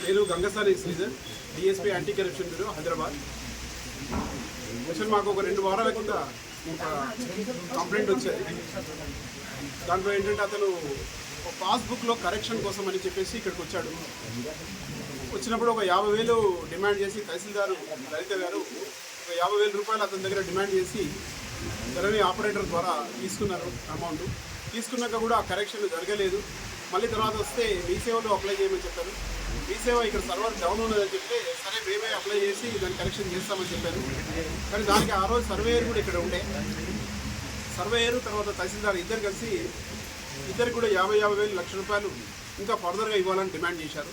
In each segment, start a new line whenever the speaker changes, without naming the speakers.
నేను Gangasari Sridhar, DSP anti corruption bureau Hyderabad. Actual మాకు ఒక 2 వారాల కింద ఒక కంప్లైంట్ వచ్చేది. దాంట్లో ఏంటంటే అతను పాస్బుక్లో కరెక్షన్ కోసం అని చెప్పేసి ఇక్కడికి వచ్చాడు. వచ్చినప్పుడు ఒక 50,000 డిమాండ్ చేసి తహసీల్దారు లలిత గారు ఒక 50,000 రూపాయలు అతని దగ్గర డిమాండ్ చేసి రెవెన్యూ ఆపరేటర్ ద్వారా తీసుకున్నారు. అమౌంట్ తీసుకున్నాక కూడా ఆ కరెక్షన్ జరగలేదు. మళ్ళీ తర్వాత వస్తే మీ సేవలో అప్లై చేయమని చెప్పారు. మీ సేవ ఇక్కడ సర్వర్ డౌన్ ఉన్నదని చెప్తే సరే మేమే అప్లై చేసి దాన్ని కరెక్షన్ చేస్తామని చెప్పారు. కానీ దానికి ఆ రోజు సర్వేయర్ కూడా ఇక్కడ ఉండే. సర్వేయర్ తర్వాత తహసీల్దార్ ఇద్దరు కలిసి ఇద్దరికి కూడా 50,000 లక్ష రూపాయలు ఇంకా ఫర్దర్గా ఇవ్వాలని డిమాండ్ చేశారు.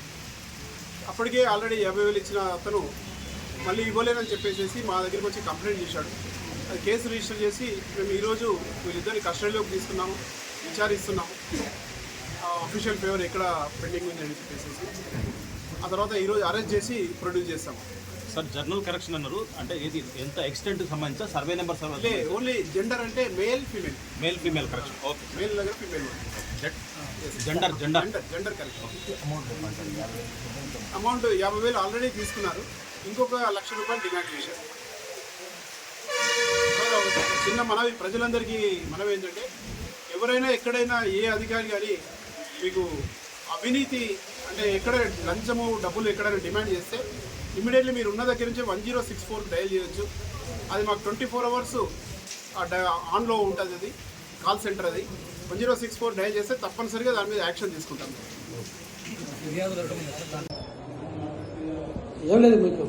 అప్పటికే ఆల్రెడీ 50,000 ఇచ్చిన అతను మళ్ళీ ఇవ్వలేదని చెప్పేసి మా దగ్గరికి వచ్చి కంప్లైంట్ చేశాడు. అది కేసు రిజిస్టర్ చేసి మేము ఈరోజు వీళ్ళిద్దరిని కస్టడీలోకి తీసుకున్నాము, విచారిస్తున్నాము. అఫీషియల్ ఫేవర్ ఎక్కడ పెండింగ్ ఉందని చెప్పేసి ఆ తర్వాత ఈరోజు అరెస్ట్ చేసి ప్రొడ్యూస్ చేస్తాము.
సార్ జర్నల్ కరెక్షన్ అన్నారు, అంటే ఇది ఎంత ఎక్స్టెంట్ సంబంధించిన సర్వే నెంబర్
అంటే ఓన్లీ జెండర్ అంటే male female
correction. Okay,
male దగ్గర female gender correction. Amount 50,000 already తీసుకున్నారు. ఇంకొక 1,00,000 రూపాయలు డిమాండ్ చేశారు. చిన్న మనవి ప్రజలందరికీ మనవి ఏంటంటే ఎవరైనా ఎక్కడైనా ఏ అధికారి కానీ మీకు అవినీతి అంటే ఎక్కడ లంచము డబ్బులు ఎక్కడైనా డిమాండ్ చేస్తే ఇమీడియట్లీ మీరు ఉన్న దగ్గర నుంచి 1064 డయల్ చేయొచ్చు. అది మాకు 24 అవర్స్ ఆన్లో ఉంటుంది. అది కాల్ సెంటర్. అది 1064 డయల్ చేస్తే తప్పనిసరిగా దాని మీద యాక్షన్ తీసుకుంటాం.
ఏం లేదు మీకు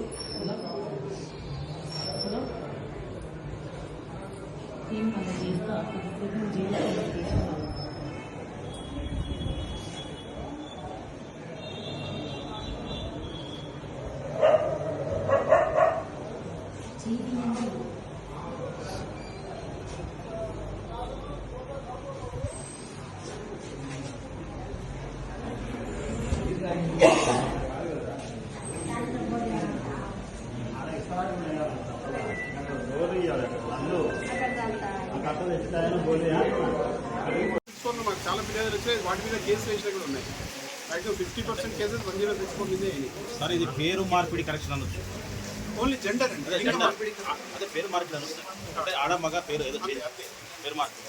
మాకు చాలా ఫిర్యాదులు వచ్చాయి. వాటి మీద కేసులు వేసినా కూడా ఉన్నాయి. మ్యాక్సిమం 50% కేసెస్ 1064 మీదే అయినాయి.
సార్ ఇది పేరు మార్పిడి కరెక్షన్ అనొచ్చు.
ఓన్లీ జెండర్ అండి.
అదే పేరు మార్పిడి అనొచ్చు. అంటే ఆడ మగ పేరు ఏదో పేరు మార్పిడి.